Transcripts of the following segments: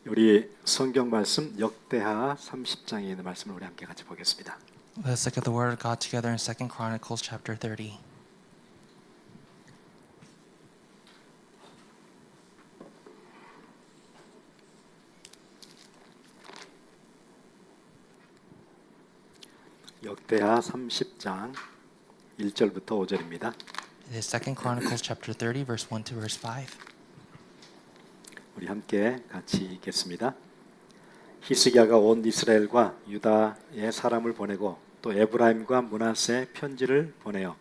우리 성경 말씀 역대하 30장에 있는 말씀을 우리 함께 같이 보겠습니다. Let's look at the word of God together in 2 Chronicles chapter 30. 역대하 30장 1절부터 5절입니다. It is 2 Chronicles chapter 30 verse 1 to verse 5. 우리 함께 같이 읽겠습니다. 히스기야가 온 이스라엘과 유다의 사람을 보내고 또 에브라임과 므낫세 편지를 보내어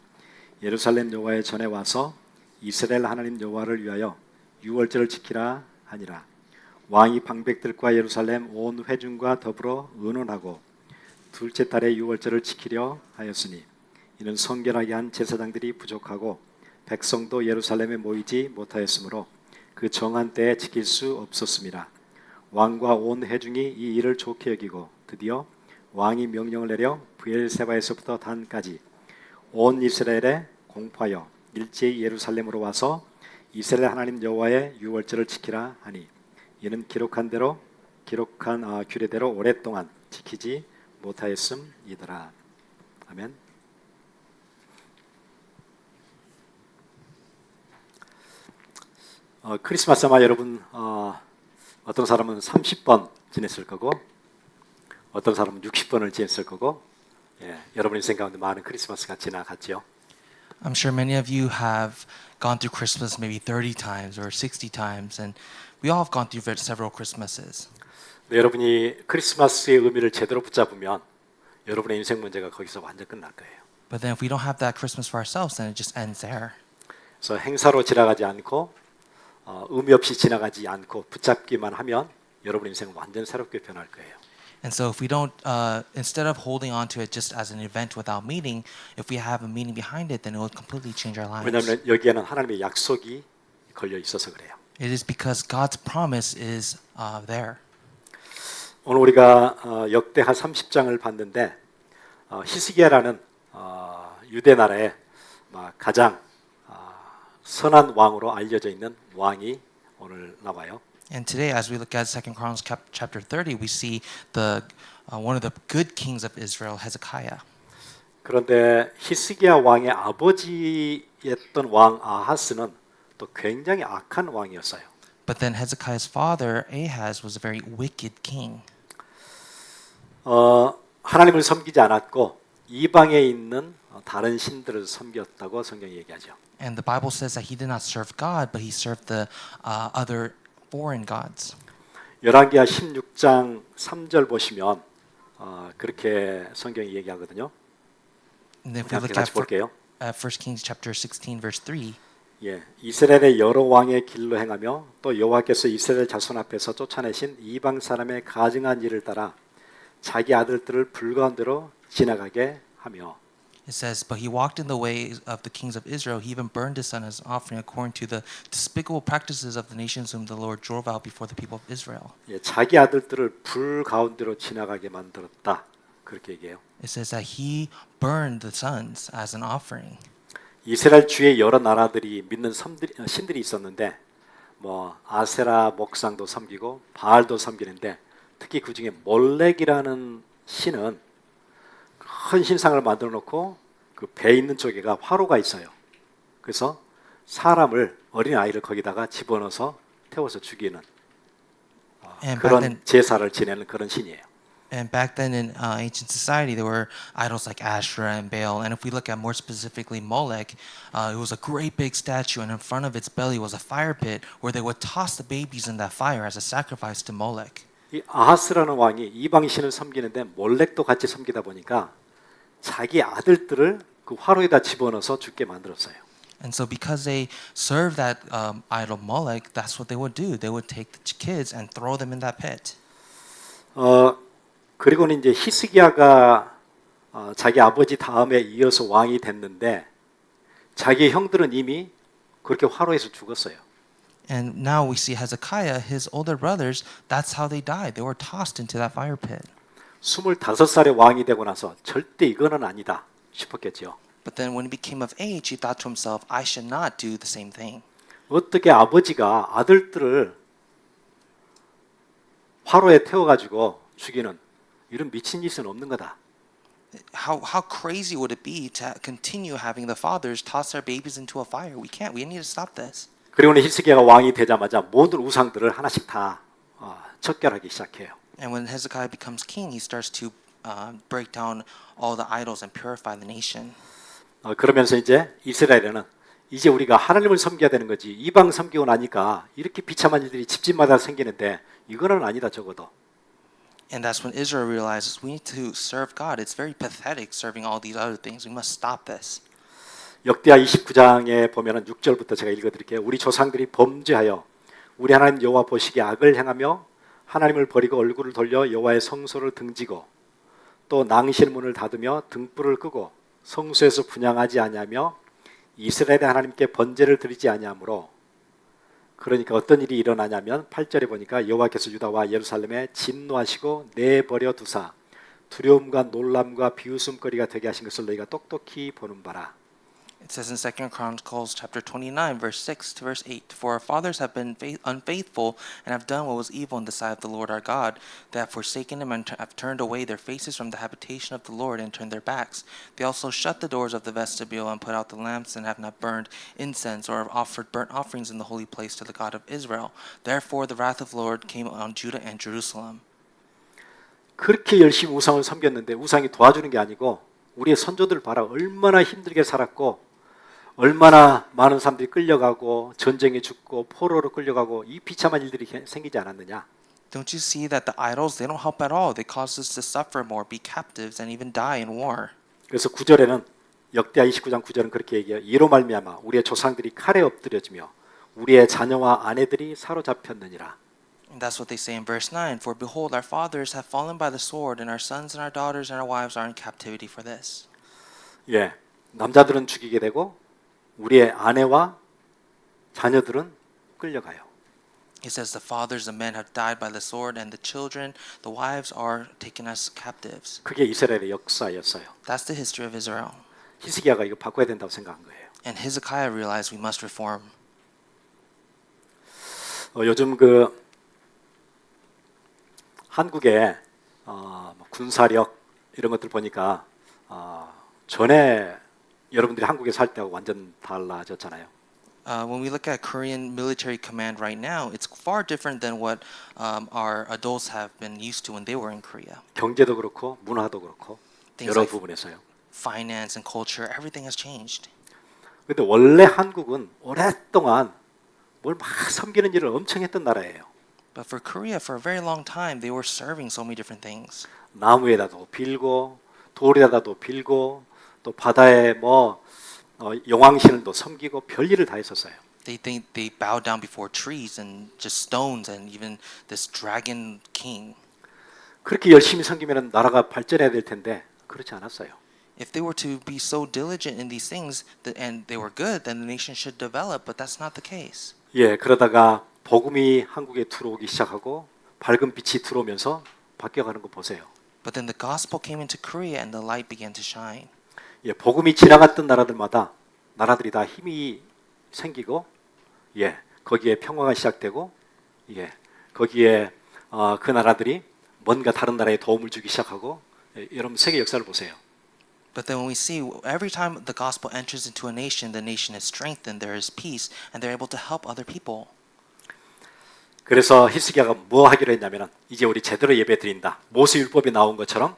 예루살렘 여호와의 전에 와서 이스라엘 하나님 여호와를 위하여 유월절을 지키라 하니라. 왕이 방백들과 예루살렘 온 회중과 더불어 의논하고 둘째 달에 유월절을 지키려 하였으니 이는 성결하게 한 제사장들이 부족하고 백성도 예루살렘에 모이지 못하였으므로 그 정한 때에 지킬 수 없었습니다. 왕과 온 회중이 이 일을 좋게 여기고 드디어 왕이 명령을 내려 브엘세바에서부터 단까지 온 이스라엘에 공포하여 일제히 예루살렘으로 와서 이스라엘 하나님 여호와의 유월절을 지키라 하니 이는 기록한 규례대로 오랫동안 지키지 못하였음이더라. 아멘. 크리스마스 아마 여러분 어떤 사람은 30번 지냈을 거고 어떤 사람은 60번을 지냈을 거고 여러분 인생 가운데 많은 크리스마스가 지나갔죠. I'm sure many of you have gone through Christmas maybe 30 times or 60 times, and we all have gone through several Christmases. 여러분이 크리스마스의 의미를 제대로 붙잡으면 여러분의 인생 문제가 거기서 완전 끝날 거예요. But then if we don't have that Christmas for ourselves, then it just ends there. 그래서 행사로 지나가지 않고 의미 없이 지나가지 않고 붙잡기만 하면 여러분 인생은 완전 새롭게 변할 거예요. And so if we don't, instead of holding on to it just as an event without meaning, if we have a meaning behind it, then it will completely change our lives. 왜냐하면 여기에는 하나님의 약속이 걸려 있어서 그래요. It is because God's promise is there. 오늘 우리가 역대하 30장을 봤는데 히스기야라는 유대 나라의 가장 선한 왕으로 알려져 있는 왕이 오늘 나와요. And today, as we look at 2 Chronicles chapter 30, we see one of the good kings of Israel, Hezekiah. 그런데 히스기야 왕의 아버지였던 왕 아하스는 또 굉장히 악한 왕이었어요. But then Hezekiah's father, Ahaz, was a very wicked king. 하나님을 섬기지 않았고 이방에 있는 다른 신들을 섬겼다고 성경이 얘기하죠. And the Bible says that he did not serve God, but he served the other foreign gods. 열왕기하 16장 3절 보시면 그렇게 성경이 얘기하거든요. And if we look 같이 볼게요. at 1 Kings chapter 16 verse 3, 이스라엘의 여러 왕의 길로 행하며 또 여호와께서 이스라엘 자손 앞에서 쫓아내신 이방 사람의 가증한 일을 따라 자기 아들들을 불가운데로 지나가게 하며 it says, "But he walked in the ways of the kings of Israel. He even burned his son as an offering according to the despicable practices of the nations whom the Lord drove out before the people of Israel." 자기 아들들을 불 가운데로 지나가게 만들었다. 그렇게 얘기해요. It says that he burned the sons as an offering. 이스라엘 주의 여러 나라들이 믿는 신들이 있었는데 아세라 목상도 섬기고 바알도 섬기는데 특히 그 중에 몰렉이라는 신은 큰 신상을 만들어 놓고 그 배 있는 쪽에가 화로가 있어요. 그래서 사람을 어린 아이를 거기다가 집어넣어서 태워서 죽이는 그런 제사를 지내는 그런 신이에요. And back then in ancient society, there were idols like Asherah and Baal. And if we look at more specifically Molech, it was a great big statue, and in front of its belly was a fire pit where they would toss the babies in that fire as a sacrifice to Molech. 이 아하스라는 왕이 이방 신을 섬기는데 몰렉도 같이 섬기다 보니까 자기 아들들을 그 화로에다 집어넣어서 죽게 만들었어요. And so because they served that idol Molech, that's what they would do. They would take the kids and throw them in that pit. 그리고는 이제 히스기야가 자기 아버지 다음에 이어서 왕이 됐는데 자기 형들은 이미 그렇게 화로에서 죽었어요. And now we see Hezekiah, his older brothers, that's how they died. They were tossed into that fire pit. 25살에 왕이 되고 나서 절대 이거는 아니다 싶었겠죠. But then when he became of age, he thought to himself, I should not do the same thing. 어떻게 아버지가 아들들을 화로에 태워가지고 죽이는 이런 미친 짓은 없는 거다. How crazy would it be to continue having the fathers toss their babies into a fire? We can't. We need to stop this. 그리고는 히스기야가 왕이 되자마자 모든 우상들을 하나씩 다 척결하기 시작해요. And when Hezekiah becomes king, he starts to break down all the idols and purify the nation. 그러면서 이제 이스라엘에는 이제 우리가 하나님을 섬겨야 되는 거지 이방 섬기고 나니까 이렇게 비참한 일들이 집집마다 생기는데 이거는 아니다 적어도. And that's when Israel realizes we need to serve God. It's very pathetic serving all these other things. We must stop this. 역대하 29장에 보면은 6절부터 제가 읽어드릴게요. 우리 조상들이 범죄하여 우리 하나님 여호와 보시기에 악을 행하며 하나님을 버리고 얼굴을 돌려 여호와의 성소를 등지고 또 낭실 문을 닫으며 등불을 끄고 성소에서 분향하지 아니하며 이스라엘의 하나님께 번제를 드리지 아니하므로 그러니까 어떤 일이 일어나냐면 8절에 보니까 여호와께서 유다와 예루살렘에 진노하시고 내버려 두사 두려움과 놀람과 비웃음거리가 되게 하신 것을 너희가 똑똑히 보는 바라. It says in 2 Chronicles chapter 29, verse 6 to verse 8, For our fathers have been unfaithful and have done what was evil in the sight of the Lord our God. They have forsaken him and have turned away their faces from the habitation of the Lord and turned their backs. They also shut the doors of the vestibule and put out the lamps and have not burned incense or have offered burnt offerings in the holy place to the God of Israel. Therefore the wrath of the Lord came on Judah and Jerusalem. 그렇게 열심히 우상을 섬겼는데 우상이 도와주는 게 아니고 우리의 선조들 봐라 얼마나 힘들게 살았고 얼마나 많은 사람들이 끌려가고 전쟁에 죽고 포로로 끌려가고 이 비참한 일들이 생기지 않았느냐. Don't you see that the idols, they don't help at all. They cause us to suffer more, be captives, and even die in war. 그래서 9절에는 역대하 29장 9절은 그렇게 얘기해요. 이로 말미암아 우리의 조상들이 칼에 엎드려지며 우리의 자녀와 아내들이 사로잡혔느니라. And that's what they say in verse 9. For behold, our fathers have fallen by the sword, and our sons and our daughters and our wives are in captivity for this. 예, 남자들은 죽이게 되고 우리의 아내와 자녀들은 끌려가요. It says the fathers of men have died by the sword, and the children, the wives are taken as captives. 그게 이스라엘의 역사였어요. That's the history of Israel. 히스기야가 이거 바꿔야 된다고 생각한 거예요. And Hezekiah realized we must reform. 요즘 그 한국의 군사력 이런 것들 보니까 전에 여러분들이 한국에 살 때하고 완전 달라졌잖아요. When we look at Korean military command right now, it's far different than what our adults have been used to when they were in Korea. 경제도 그렇고 문화도 그렇고 Things 여러 like 부분에서요. finance and culture, everything has changed. 근데 원래 한국은 오랫동안 뭘 막 섬기는 일을 엄청 했던 나라예요. But for Korea, for a very long time, they were serving so many different things. 나무에다도 빌고 돌에다도 빌고 또 바다에 용왕신을도 섬기고 별일을 다 했었어요. They think they bow down before trees and just stones and even this dragon king. 그렇게 열심히 섬기면 나라가 발전해야 될 텐데 그렇지 않았어요. If they were to be so diligent in these things and they were good, then the nation should develop. But that's not the case. 예, 그러다가 복음이 한국에 들어오기 시작하고 밝은 빛이 들어오면서 바뀌어가는 거 보세요. But then the gospel came into Korea and the light began to shine. 예, 복음이 지나갔던 나라들이 다 힘이 생기고, 예, 거기에 평화가 시작되고, 예, 거기에 그 나라들이 뭔가 다른 나라에 도움을 주기 시작하고, 예, 여러분 세계 역사를 보세요. But then when we see every time the gospel enters into a nation is strengthened, there is peace, and they're able to help other people. 그래서 히스기야가 뭐 하기로 했냐면은 이제 우리 제대로 예배 드린다. 모세율법에 나온 것처럼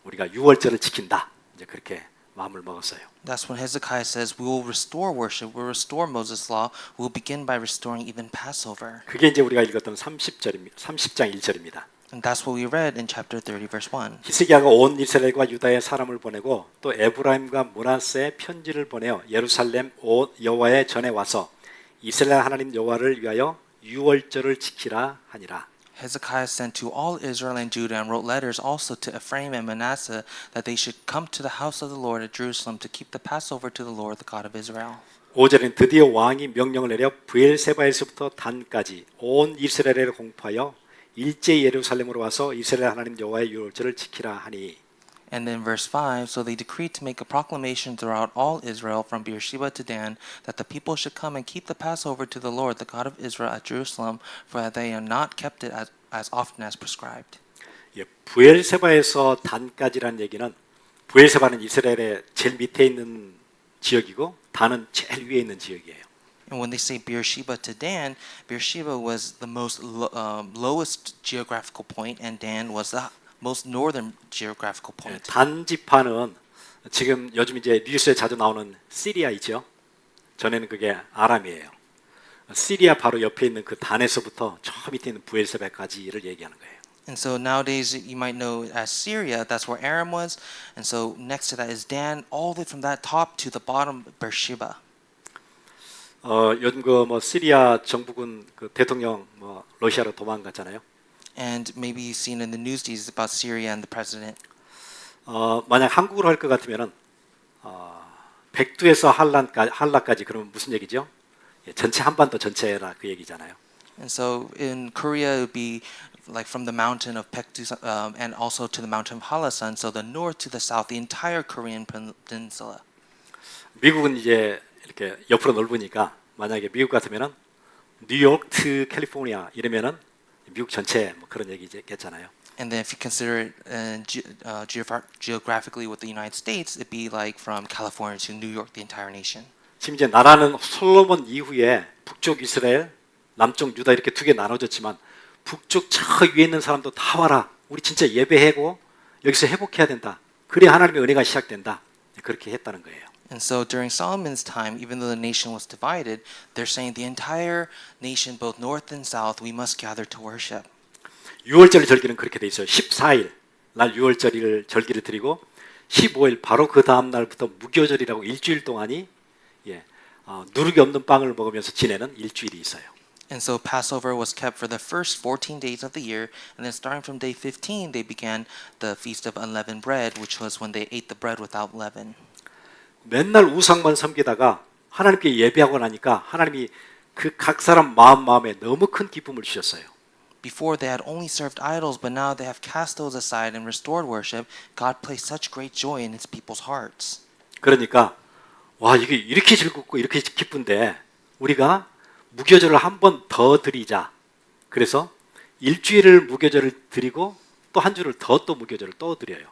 우리가 유월절을 지킨다. 이제 그렇게 마음을 먹었어요. That's when Hezekiah says, "We will restore worship. We will restore Moses' law. We will begin by restoring even Passover." 그게 이제 우리가 읽었던 30장 1절입니다. And that's what we read in chapter 30, verse 1. 히스기야가 온 이스라엘과 유다의 사람을 보내고 또 에브라임과 므낫세에 편지를 보내어 예루살렘 여호와의 전에 와서 이스라엘 하나님 여호와를 위하여 유월절을 지키라 하니라. Hezekiah sent to all Israel and Judah and wrote letters also to Ephraim and Manasseh that they should come to the house of the Lord at Jerusalem to keep the Passover to the Lord, the God of Israel. 5절은 드디어 왕이 명령을 내려 브엘세바에서부터 단까지 온 이스라엘을 공포하여 일제히 예루살렘으로 와서 이스라엘 하나님 여호와의 유월절을 지키라 하니. And then verse 5, so they decreed to make a proclamation throughout all Israel from Beersheba to Dan that the people should come and keep the Passover to the Lord, the God of Israel at Jerusalem, for that they have not kept it as often as prescribed. 예, 부엘세바에서 단까지란 얘기는 부엘세바는 이스라엘의 제일 밑에 있는 지역이고 단은 제일 위에 있는 지역이에요. And when they say Beersheba to Dan, Beersheba was the most lowest geographical point, and Dan was the most northern geographical 예, point. 단 지파는 지금 요즘 이제 뉴스에 자주 나오는 시리아 있죠. 전에는 그게 아람이에요. 시리아 바로 옆에 있는 그 단에서부터 저 밑에 있는 부엘세바까지를 얘기하는 거예요. And so nowadays you might know as Syria, that's where Aram was, and so next to that is Dan, all the way from that top to the bottom, Beersheba. 요즘 그 뭐 시리아 정부군 그 대통령 뭐 러시아로 도망갔잖아요. And maybe you've seen in the news these about Syria and the president. 만약 한국으로 할 것 같으면은 백두에서 한라까지 그러면 무슨 얘기죠? 예, 전체 한반도 전체라 그 얘기잖아요. And so in Korea, it would be like from the mountain of Paektu and also to the mountain of Halasan, so the north to the south, the entire Korean peninsula. 미국은 이제 이렇게 옆으로 넓으니까 만약에 미국 같으면은 뉴욕 to 캘리포니아 이러면은 미국 전체 뭐 그런 얘기겠잖아요. And then if you consider it geographically with the United States, it'd be like from California to New York, the entire nation. 지금 이제 나라는 솔로몬 이후에 북쪽 이스라엘, 남쪽 유다 이렇게 두 개 나눠졌지만 북쪽 저 위에 있는 사람도 다 와라. 우리 진짜 예배하고 여기서 회복해야 된다. 그래야 하나님의 은혜가 시작된다. 그렇게 했다는 거예요. And so during Solomon's time, even though the nation was divided, they're saying the entire nation, both north and south, we must gather to worship. 6월절 절기는 그렇게 돼 있어요. 14일 날 6월절 절기를 드리고 15일 바로 그 다음 날부터 무교절이라고 일주일 동안이 누룩이 없는 빵을 먹으면서 지내는 일주일이 있어요. And so Passover was kept for the first 14 days of the year, and then starting from day 15, they began the Feast of Unleavened Bread, which was when they ate the bread without leaven. 맨날 우상만 섬기다가 하나님께 예배하고 나니까 하나님이 그 각 사람 마음에 너무 큰 기쁨을 주셨어요. Before they had only served idols, but now they have cast those aside and restored worship. God placed such great joy in His people's hearts. 그러니까 와 이게 이렇게 즐겁고 이렇게 기쁜데 우리가 무교절을 한 번 더 드리자. 그래서 일주일을 무교절을 드리고 또 한 주를 더 또 무교절을 또 드려요.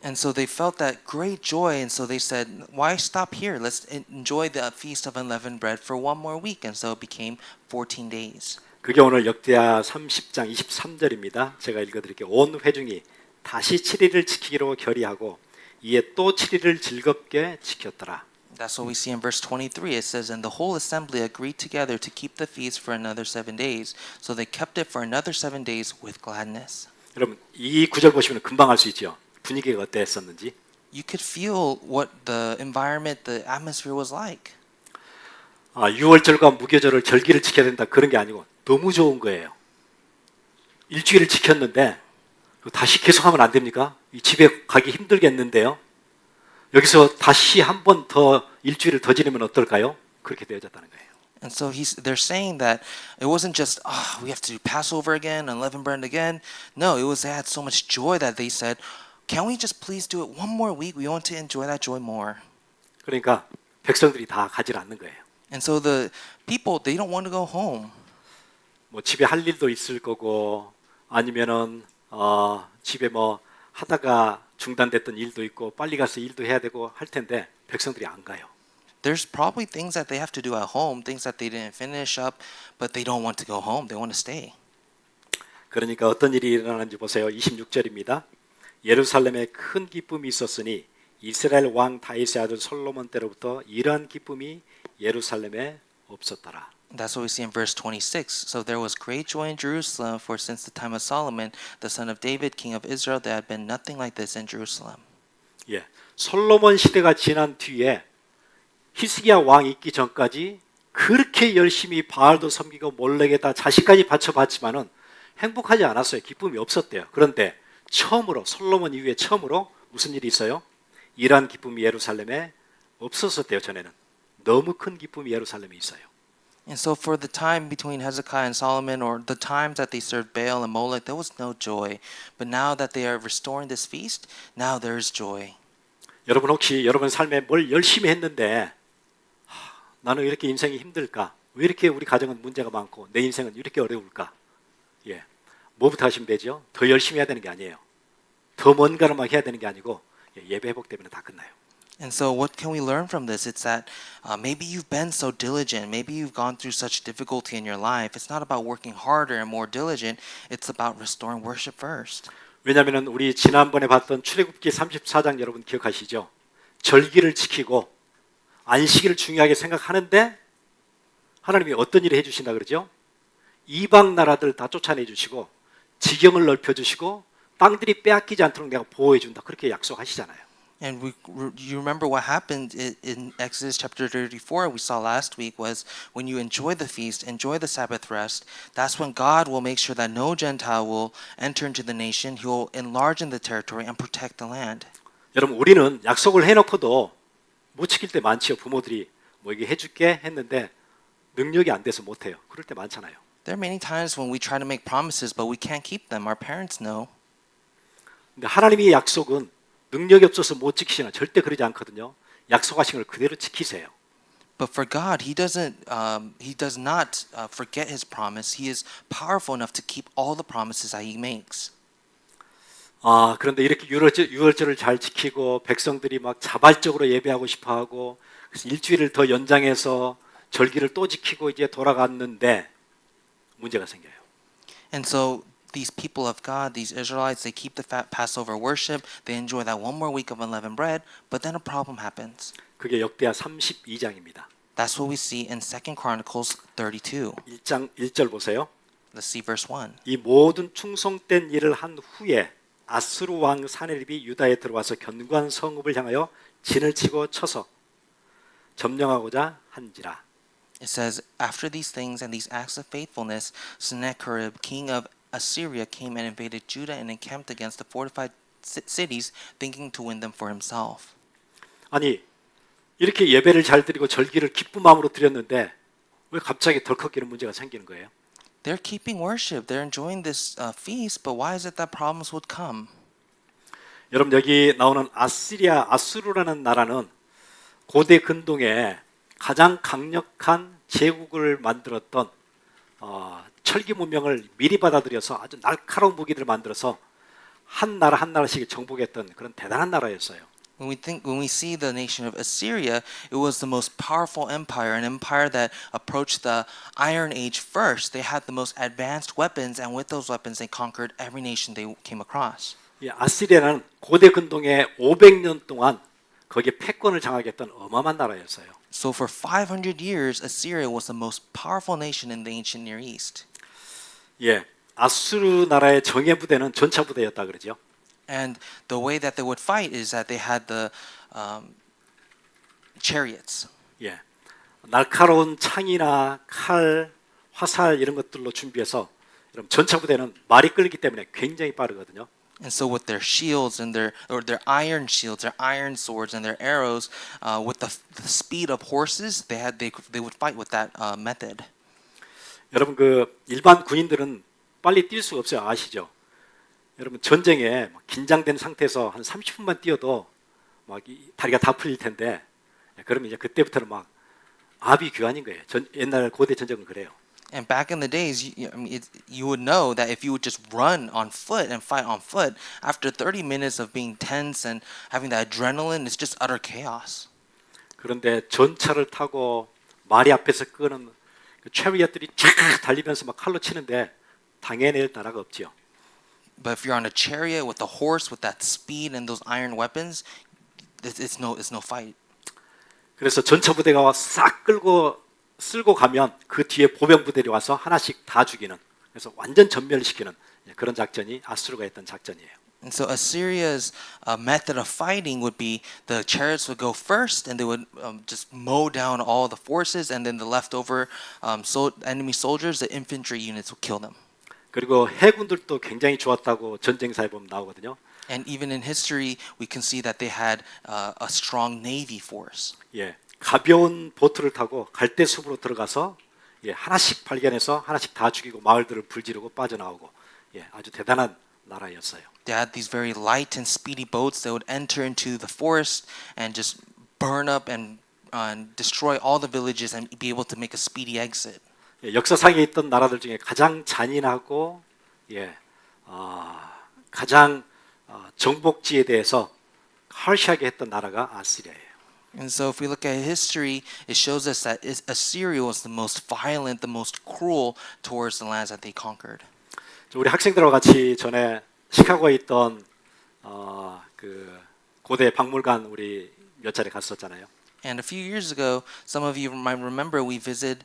And so they felt that great joy, and so they said, why stop here? Let's enjoy the Feast of Unleavened Bread for one more week. And so it became 14 days. 그게 오늘 역대하 30장 23절입니다. 제가 읽어드릴게요. 온 회중이 다시 7일을 지키기로 결의하고 이에 또 7일을 즐겁게 지켰더라. That's what we see in verse 23. It says, and the whole assembly agreed together to keep the feast for another 7 days. So they kept it for another 7 days with gladness. 여러분 이 구절 보시면 금방 알 수 있죠. 분위기가 어땠었는지. You could feel what the environment, the atmosphere was like. 6월절과 무교절을 절기를 지켜야 된다 그런 게 아니고 너무 좋은 거예요. 일주일을 지켰는데 다시 계속하면 안 됩니까? 집에 가기 힘들겠는데요. 여기서 다시 한 번 더 일주일을 더 지내면 어떨까요? 그렇게 되어졌다는 거예요. And so they're saying that it wasn't just, we have to do Passover again, unleavened bread again. No, it was they had so much joy that they said, can we just please do it one more week? We want to enjoy that joy more. 그러니까 백성들이 다 가지 않는 거예요. And so the people, they don't want to go home. 뭐 집에 할 일도 있을 거고 아니면은 집에 뭐 하다가 중단됐던 일도 있고 빨리 가서 일도 해야 되고 할 텐데 백성들이 안 가요. There's probably things that they have to do at home, things that they didn't finish up, but they don't want to go home. They want to stay. 그러니까 어떤 일이 일어나는지 보세요. 26절입니다. 예루살렘에 큰 기쁨이 있었으니 이스라엘 왕 다윗의 아들 솔로몬 때로부터 이러한 기쁨이 예루살렘에 없었더라. That's what we see in verse 26. So there was great joy in Jerusalem, for since the time of Solomon, the son of David, king of Israel, there had been nothing like this in Jerusalem. 예, 솔로몬 시대가 지난 뒤에 히스기야 왕 있기 전까지 그렇게 열심히 바알도 섬기고 몰렉에다 자식까지 바쳐봤지만은 행복하지 않았어요. 기쁨이 없었대요. 그런데 처음으로 솔로몬 이후에 처음으로 무슨 일이 있어요? 이러한 기쁨이 예루살렘에 없었었대요. 전에는 너무 큰 기쁨이 예루살렘에 있어요. And so for the time between Hezekiah and Solomon, or the times that they served Baal and Molech, there was no joy. But now that they are restoring this feast, now there is joy. 여러분 혹시 여러분 삶에 뭘 열심히 했는데 나는 왜 이렇게 인생이 힘들까? 왜 이렇게 우리 가정은 문제가 많고 내 인생은 이렇게 어려울까? 예, 뭐부터 하시면 되죠? 더 열심히 해야 되는 게 아니에요. 더 뭔가를 막 해야 되는 게 아니고 예배 회복 때문에 다 끝나요. And so what can we learn from this? It's that maybe you've been so diligent. Maybe you've gone through such difficulty in your life. It's not about working harder and more diligent. It's about restoring worship first. 왜냐하면 우리 지난번에 봤던 출애굽기 34장 여러분 기억하시죠? 절기를 지키고 안식일을 중요하게 생각하는데 하나님이 어떤 일을 해주신다 그러죠? 이방 나라들 다 쫓아내 주시고 지경을 넓혀 주시고 땅들이 빼앗기지 않도록 내가 보호해 준다 그렇게 약속하시잖아요. And you remember what happened in Exodus chapter 34 we saw last week was when you enjoy the feast, enjoy the Sabbath rest, that's when God will make sure that no Gentile will enter into the nation. He will enlarge in the territory and protect the land. 여러분 우리는 약속을 해놓고도 못 지킬 때 많지요. 부모들이 뭐 이게 해줄게 했는데 능력이 안 돼서 못해요. 그럴 때 많잖아요. There are many times when we try to make promises but we can't keep them. Our parents know. 근데 하나님의 약속은 능력이 없어서 못 지키시나 절대 그러지 않거든요. 약속하신 걸 그대로 지키세요. But for God, He does not forget His promise. He is powerful enough to keep all the promises that He makes. 그런데 이렇게 유월절을 잘 지키고 백성들이 막 자발적으로 예배하고 싶어하고 그래서 일주일을 더 연장해서 절기를 또 지키고 이제 돌아갔는데 문제가 생겨요. And so these people of God, these Israelites, they keep the Passover worship. They enjoy that one more week of unleavened bread. But then a problem happens. 그게 역대하 32장입니다. That's what we see in 2 Chronicles 32. 1장 1절 보세요. Let's see verse 1. 이 모든 충성된 일을 한 후에 아수르 왕 사네립이 유다에 들어와서 견고한 성읍을 향하여 진을 치고 쳐서 점령하고자 한지라. It says, after these things and these acts of faithfulness, Sennacherib, king of Assyria, came and invaded Judah and encamped against the fortified cities, thinking to win them for himself. 아니 이렇게 예배를 잘 드리고 절기를 기쁜 마음으로 드렸는데 왜 갑자기 덜컥 이런 문제가 생기는 거예요? They're keeping worship. They're enjoying this feast, but why is it that problems would come? 여러분 여기 나오는 아수르라는 나라는 고대 근동에 가장 강력한 제국을 만들었던 철기 문명을 미리 받아들여서 아주 날카로운 무기들을 만들어서 한 나라 한 나라씩 정복했던 그런 대단한 나라였어요. When we see the nation of Assyria, it was the most powerful empire, an empire that approached the Iron Age first. They had the most advanced weapons, and with those weapons, they conquered every nation they came across. 이 아시리아는 고대 근동에 500년 동안 거기에 패권을 장악했던 어마어마한 나라였어요. So for 500 years, Assyria was the most powerful nation in the ancient Near East. 예, 아수르 나라의 정예 부대는 전차 부대였다 그러죠. And the way that they would fight is that they had the chariots. 예, 날카로운 창이나 칼, 화살 이런 것들로 준비해서 여러분 전차 부대는 말이 끌기 때문에 굉장히 빠르거든요. And so with their shields and their iron shields, their iron swords and their arrows, with the speed of horses, they would fight with that method. 여러분 그 일반 군인들은 빨리 뛸 수가 없어요. 아시죠? 여러분 전쟁에 긴장된 상태에서 한 30분만 뛰어도 막 다리가 다 풀릴 텐데 그러면 이제 그때부터는 막 아비규환인 거예요. 옛날 고대 전쟁은 그래요. And back in the days, you would know that if you would just run on foot and fight on foot, after 30 minutes of being tense and having that adrenaline, it's just utter chaos. 그런데 전차를 타고 말이 앞에서 끄는 그 체리엇들이 쫙 달리면서 막 칼로 치는데 당해낼 나라가 없지요. But if you're on a chariot with a horse with that speed and those iron weapons, it's no fight. 그래서 전차 부대가 싹 쓸고 가면 그 뒤에 보병 부대들이 와서 하나씩 다 죽이는 그래서 완전 전멸시키는 그런 작전이 아수르가 했던 작전이에요. And so Assyria's method of fighting would be the chariots would go first and they would just mow down all the forces and then the leftover enemy soldiers, the infantry units would kill them. 그리고 해군들도 굉장히 좋았다고 전쟁사에 보면 나오거든요. And even in history, we can see that they had a strong navy force. 예, 가벼운 보트를 타고 갈대숲으로 들어가서 예, 하나씩 발견해서 하나씩 다 죽이고 마을들을 불지르고 빠져나오고 예, 아주 대단한 나라였어요. They had these very light and speedy boats that would enter into the forest and just burn up and destroy all the villages and be able to make a speedy exit. 예, 역사상에 있던 나라들 중에 가장 잔인하고 예, 가장 정복지에 대해서 harsh하게 했던 나라가 아시리아예요. And so if we look at history, it shows us that Assyria was the most violent, the most cruel towards the lands that they conquered. 우리 학생들과 같이 전에 시카고에 있던 그 고대 박물관 우리 몇 차례 갔었잖아요. And a few years ago, some of you might remember we visited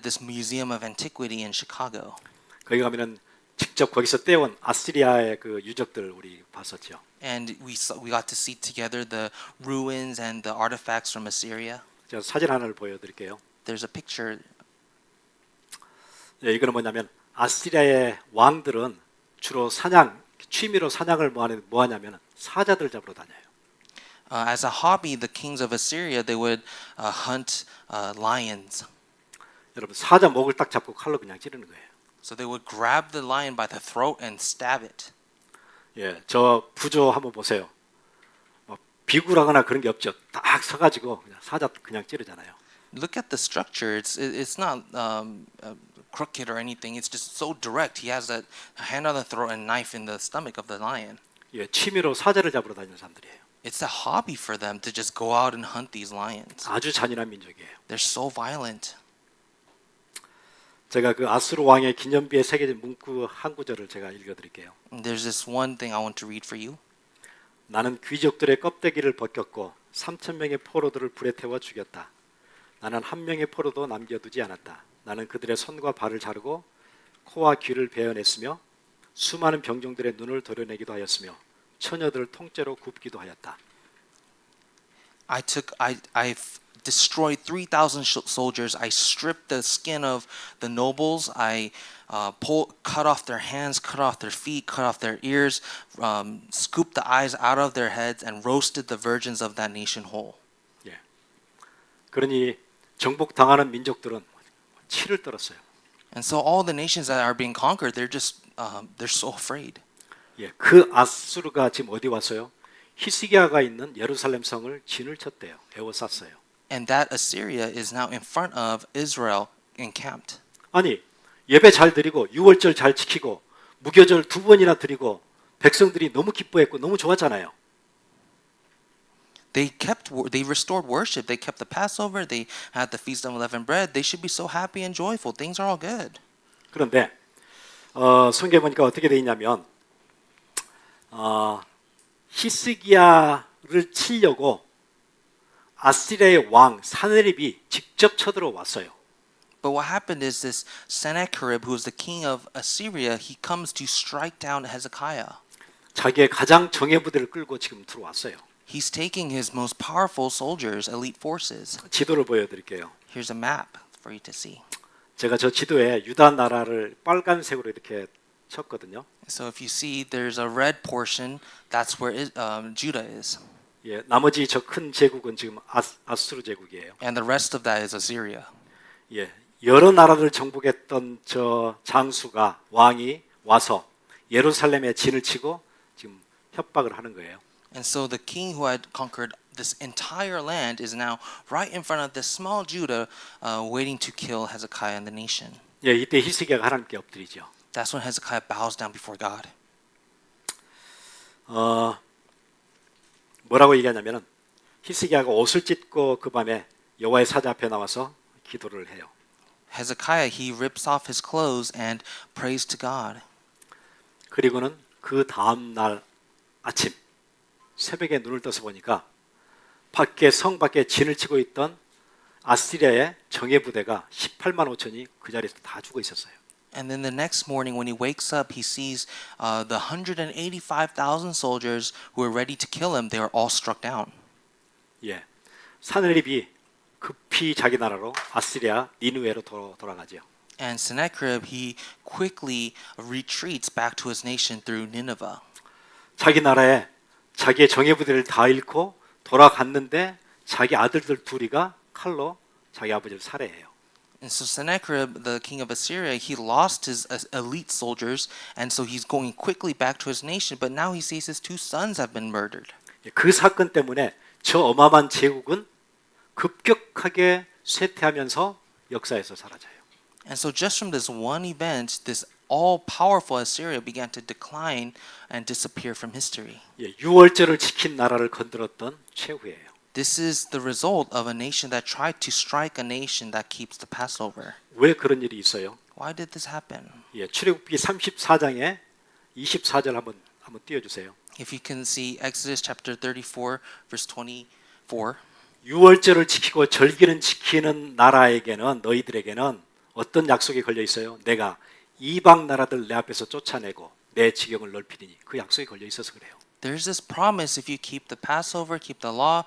this Museum of Antiquity in Chicago. 거기 가면은 직접 거기서 떼온 아시리아의 그 유적들 우리 봤었죠. And we got to see together the ruins and the artifacts from Assyria. 제가 사진 하나를 보여드릴게요. There's a picture. 예, 이거는 뭐냐면 아시리아의 왕들은 주로 사냥, 취미로 사냥을 뭐 하냐면 사자들 잡으러 다녀요. As a hobby, the kings of Assyria they would hunt lions. 여러분 사자 목을 딱 잡고 칼로 그냥 찌르는 거예요. So they would grab the lion by the throat and stab it. 예, 저 부조 한번 보세요. 비굴하거나 그런 게 없죠. 딱 서가지고 그냥 사자 그냥 찌르잖아요. Look at the structure. It's not crooked or anything. It's just so direct. He has a hand on the throat and knife in the stomach of the lion. 예, 취미로 사자를 잡으러 다니는 사람들이에요. It's a hobby for them to just go out and hunt these lions. 아주 잔인한 민족이에요. They're so violent. 제가 그 아수르 왕의 기념비에 새겨진 문구 한 구절을 제가 읽어드릴게요. There's this one thing I want to read for you. 나는 귀족들의 껍데기를 벗겼고 3천 명의 포로들을 불에 태워 죽였다. 나는 한 명의 포로도 남겨두지 않았다. 나는 그들의 손과 발을 자르고 코와 귀를 베어냈으며 수많은 병종들의 눈을 도려내기도 하였으며 처녀들을 통째로 굽기도 하였다. I've destroyed 3,000 soldiers. I stripped the skin of the nobles. I cut off their hands, cut off their feet, cut off their ears, scooped the eyes out of their heads, and roasted the virgins of that nation whole. 예. 그러니 정복당하는 민족들은 치를 떨었어요. And so all the nations that are being conquered, they're so afraid. 예, 그 아수르가 지금 어디 왔어요? 히스기야가 있는 예루살렘 성을 진을 쳤대요. 에워쌌어요. And that Assyria is now in front of Israel encamped. 아니 예배 잘 드리고 유월절 잘 지키고 무교절 2번이나 드리고 백성들이 너무 기뻐했고 너무 좋았잖아요. They restored worship. They kept the Passover. They had the Feast of Unleavened Bread. They should be so happy and joyful. Things are all good. 그런데 성경에 보니까 어떻게 돼 있냐면 히스기야를 치려고 아시리아의 왕 사네립이 직접 쳐들어왔어요. But what happened is this Sennacherib, who is the king of Assyria, he comes to strike down Hezekiah. 자기의 가장 정예 부대를 끌고 지금 들어왔어요. He's taking his most powerful soldiers, elite forces. 지도를 보여드릴게요. Here's a map for you to see. 제가 저 지도에 유다 나라를 빨간색으로 이렇게 쳤거든요. So if you see, there's a red portion. That's where Judah is, 예, 나머지 저 큰 제국은 지금 아수르 제국이에요. and the rest of that is Assyria. 예, 여러 나라를 정복했던 저 장수가 왕이 와서 예루살렘에 진을 치고 지금 협박을 하는 거예요. And so the king who had conquered this entire land is now right in front of this small Judah, waiting to kill Hezekiah and the nation. 예, 이때 히스기야가 하나님께 엎드리죠. That's when Hezekiah bows down before God. 뭐라고 얘기하냐면은 히스기야가 옷을 찢고 그 밤에 여호와의 사자 앞에 나와서 기도를 해요. Hezekiah, he rips off his clothes and prays to God. 그리고는 그 다음 날 아침 새벽에 눈을 떠서 보니까 밖에 성 밖에 진을 치고 있던 아시리아의 정예 부대가 18만 5천이 그 자리에서 다 죽어 있었어요. And then the next morning when he wakes up, he sees the 185,000 soldiers who were ready to kill him. They were all struck down. 예, 사네립이 급히 자기 나라로 아시리아 니느웨로 돌아가죠. And Sennacherib, he quickly retreats back to his nation through Nineveh. 자기 나라에 자기의 정예 부대를 다 잃고 돌아갔는데 자기 아들들 둘이가 칼로 자기 아버지를 살해해요. And so Sennacherib, the king of Assyria, he lost his elite soldiers, and so he's going quickly back to his nation. But now he sees his two sons have been murdered. 그 사건 때문에 저 어마어마한 제국은 급격하게 쇠퇴하면서 역사에서 사라져요. And so just from this one event, this all-powerful Assyria began to decline and disappear from history. 유월절을 지킨 나라를 건드렸던 최후예요. This is the result of a nation that tried to strike a nation that keeps the Passover. 왜 그런 일이 있어요? Why did this happen? 출애굽기 34장에 24절 한번 띄워주세요. If you can see Exodus chapter 34, verse 24. 유월절을 지키고 절기는 지키는 나라에게는 너희들에게는 어떤 약속이 걸려 있어요? 내가 이방 나라들 내 앞에서 쫓아내고 내 지경을 넓히리니 그 약속이 걸려 있어서 그래요. There's this promise if you keep the Passover, keep the law,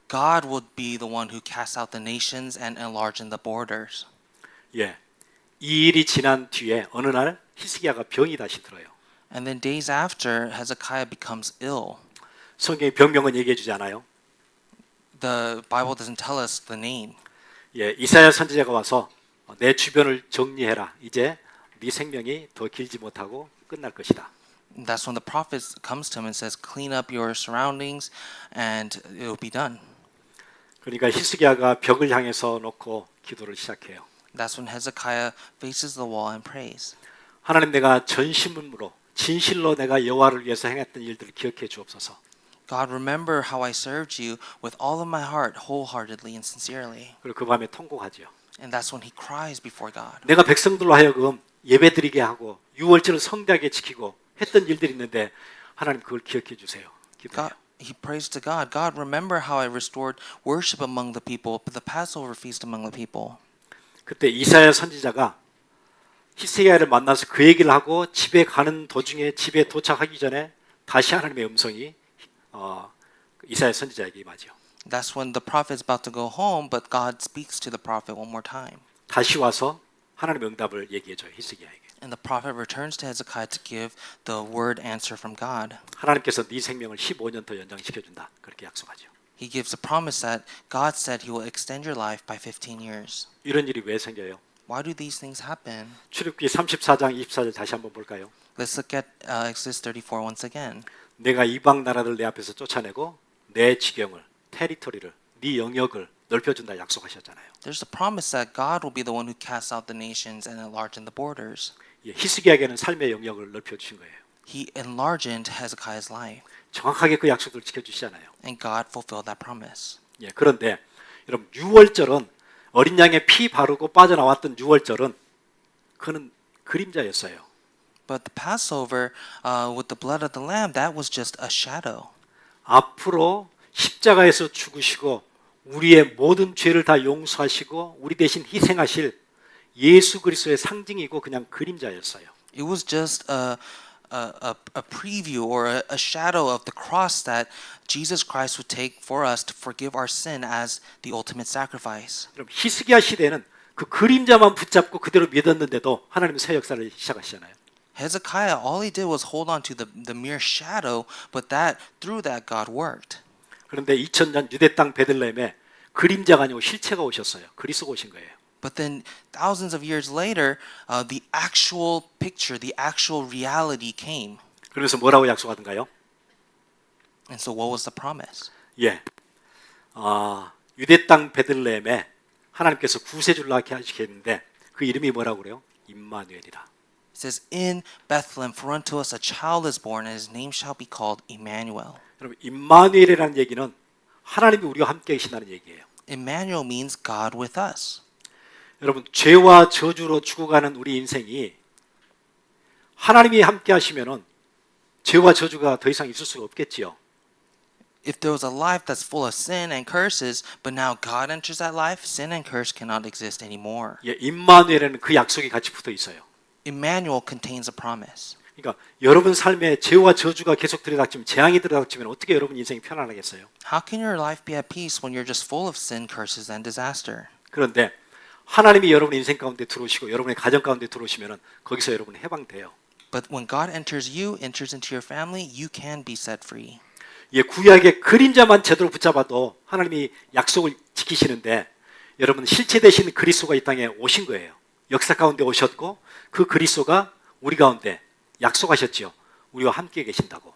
God would be the one who casts out the nations and enlarge the borders. 이 일이 지난 뒤에 어느 날 히스기야가 병이 다시 들어요. And then days after, Hezekiah becomes ill. 성경이 병명은 얘기해 주지 않아요. The Bible doesn't tell us the name. 이사야 선지자가 와서 내 주변을 정리해라. 이제 네 생명이 더 길지 못하고 끝날 것이다. That's when the prophet comes to him and says, clean up your surroundings and it will be done. 그러니까 히스기야가 벽을 향해서 놓고 기도를 시작해요. That's when Hezekiah faces the wall and prays. 하나님 내가 전심으로 진실로 내가 여호와를 위해서 행했던 일들을 기억해 주옵소서. God, remember how I served you with all of my heart, wholeheartedly and sincerely. 그리고 그 밤에 통곡하죠. And that's when he cries before God. 내가 백성들로 하여금 예배드리게 하고 유월절을 성대하게 지키고 했던 일들이 있는데 하나님 그걸 기억해 주세요. 기도해요. He prays to God. God, remember how I restored worship among the people, the Passover feast among the people. 그때 이사야 선지자가 히스기야를 만나서 그 얘기를 하고 집에 가는 도중에 집에 도착하기 전에 다시 하나님의 음성이 이사야 선지자에게 임하죠. That's when the prophet is about to go home, but God speaks to the prophet one more time. 다시 와서 하나님의 응답을 얘기해 줘요. 히스기야에게. And the prophet returns to Hezekiah to give the word answer from God. 하나님께서 네 생명을 15년 더 연장시켜 준다. 그렇게 약속하죠. He gives a promise that God said he will extend your life by 15 years. 이런 일이 왜 생겨요? Why do these things happen? 출애굽기 34장 24절 다시 한번 볼까요? Let's look at Exodus 34 once again. 내가 이방 나라들 내 앞에서 쫓아내고 내 지경을, 테리토리를, 네 영역을 넓혀준다 약속하셨잖아요. There's a promise that God will be the one who casts out the nations and enlarge the borders. 히스기야에게는 삶의 영역을 넓혀주신 거예요. He enlarged Hezekiah's life. 정확하게 그 약속을 지켜주시잖아요. And God fulfilled that promise. 그런데 여러분 유월절은 어린 양의 피 바르고 빠져나왔던 유월절은 그는 그림자였어요. But the Passover with the blood of the lamb, that was just a shadow. 앞으로 십자가에서 죽으시고 우리의 모든 죄를 다 용서하시고 우리 대신 희생하실 예수 그리스도의 상징이고 그냥 그림자였어요. It was just a preview or a shadow of the cross that Jesus Christ would take for us to forgive our sin as the ultimate sacrifice. 그럼 히스기야 시대는 그 그림자만 붙잡고 그대로 믿었는데도 하나님은 새 역사를 시작하시잖아요. Hezekiah, all he did was hold on to the mere shadow, but through that God worked. 그런데 2000년 유대 땅 베들레헴에 그림자가 아니고 실체가 오셨어요. 그리스도가 오신 거예요. But then thousands of years later, the actual picture, the actual reality came. 그러면서 뭐라고 약속하던가요? And so what was the promise? 유대 땅 베들레헴에 하나님께서 구세주를 낳게 하시겠는데 그 이름이 뭐라고 그래요? 임마누엘이라. It says, in Bethlehem, for unto us a child is born, and his name shall be called Emmanuel. 여러분 임마누엘이라는 얘기는 하나님이 우리와 함께 계신다는 얘기예요. Emmanuel means God with us. 여러분 죄와 저주로 죽어가는 우리 인생이 하나님이 함께 하시면은 죄와 저주가 더 이상 있을 수가 없겠지요. If there was a life that's full of sin and curses, but now God enters that life, sin and curse cannot exist anymore. 임마누엘에는 그 약속이 같이 붙어 있어요. Emmanuel contains a promise. 그러니까 여러분 삶에 죄와 저주가 계속 들이닥치면 재앙이 들이닥치면 어떻게 여러분 인생이 편안하겠어요? How can your life be at peace when you're just full of sin, curses, and disaster? 그런데 하나님이 여러분 인생 가운데 들어오시고 여러분의 가정 가운데 들어오시면은 거기서 여러분 해방돼요. But when God enters you, enters into your family, you can be set free. 구약의 그림자만 제대로 붙잡아도 하나님이 약속을 지키시는데 여러분 실체 되신 그리스도가 이 땅에 오신 거예요. 역사 가운데 오셨고 그 그리스도가 우리 가운데 약속하셨지요. 우리와 함께 계신다고.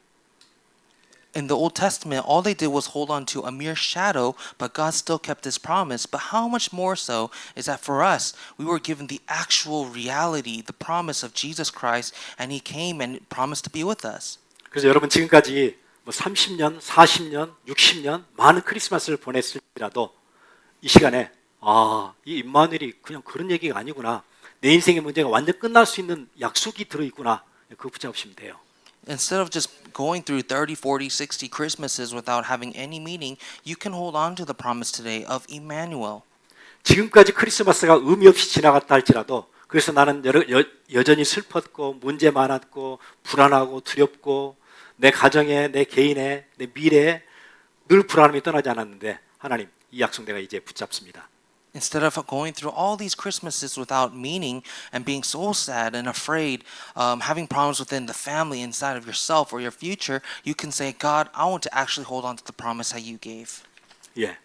In the Old Testament, all they did was hold on to a mere shadow, but God still kept his promise. But how much more so is that for us, we were given the actual reality, the promise of Jesus Christ, and he came and promised to be with us. 그래서 여러분 지금까지 뭐 30년, 40년, 60년 많은 크리스마스를 보냈을지라도 이 시간에 이 임마누엘이 그냥 그런 얘기가 아니구나. 내 인생의 문제가 완전 끝날 수 있는 약속이 들어있구나. 그거 붙잡으시면 돼요. Instead of just going through 30, 40, 60 Christmases without having any meaning, you can hold on to the promise today of Emmanuel. 지금까지 크리스마스가 의미 없이 지나갔다 할지라도 그래서 나는 여전히 슬펐고 문제 많았고 불안하고 두렵고 내 가정에 내 개인에 내 미래에 늘 불안함이 떠나지 않았는데 하나님 이 약속 내가 이제 붙잡습니다. Instead of going through all these Christmases without meaning and being so sad and afraid, having problems within the family, inside of yourself or your future, you can say, God, I want to actually hold on to the promise that you gave. 예,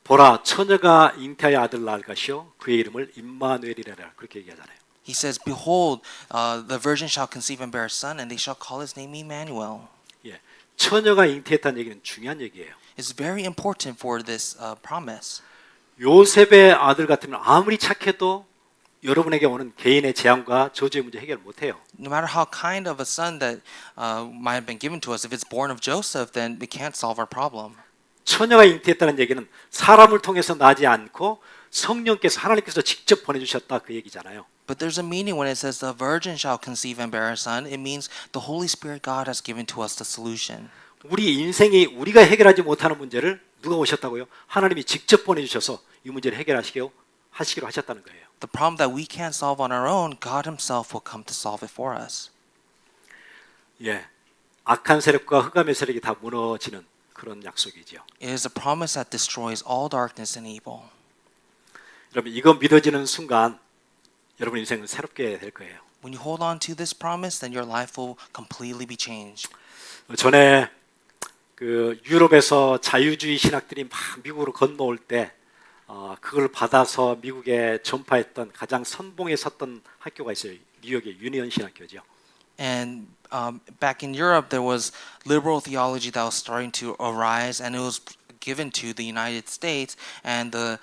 보라 처녀가 잉태하여 아들 낳을 것이요 그의 이름을 임마누엘이라 그렇게 얘기하잖아요. He says, Behold, the virgin shall conceive and bear a son, and they shall call his name Emmanuel. 예, 처녀가 잉태했다는 얘기는 중요한 얘기예요. It's very important for this promise. 요셉의 아들 같으면 아무리 착해도 여러분에게 오는 개인의 재앙과 저주의 문제 해결 못해요. No matter how kind of a son that might have been given to us, if it's born of Joseph, then we can't solve our problem. 처녀가 잉태했다는 얘기는 사람을 통해서 나지 않고 성령께서 하나님께서 직접 보내주셨다 그 얘기잖아요. But there's a meaning when it says the virgin shall conceive and bear a son. It means the Holy Spirit God has given to us the solution. 우리 인생이 우리가 해결하지 못하는 문제를 누가 오셨다고요? 하나님이 직접 보내주셔서 이 문제를 해결하시기로 하셨다는 거예요. The problem that we can't solve on our own, God Himself will come to solve it for us. 예, 악한 세력과 흑암의 세력이 다 무너지는 그런 약속이지요. It is a promise that destroys all darkness and evil. 여러분 이거 믿어지는 순간 여러분 인생은 새롭게 될 거예요. When you hold on to this promise, then your life will completely be changed. 전에 그 유럽에서 자유주의 신학들이 막 미국으로 건너올 때 그걸 받아서 미국에 전파했던 가장 선봉에 섰던 학교가 있어요. 뉴욕의 유니언 신학교죠. And back in Europe, there was liberal theology that was starting to arise, and it was given to the United States. And the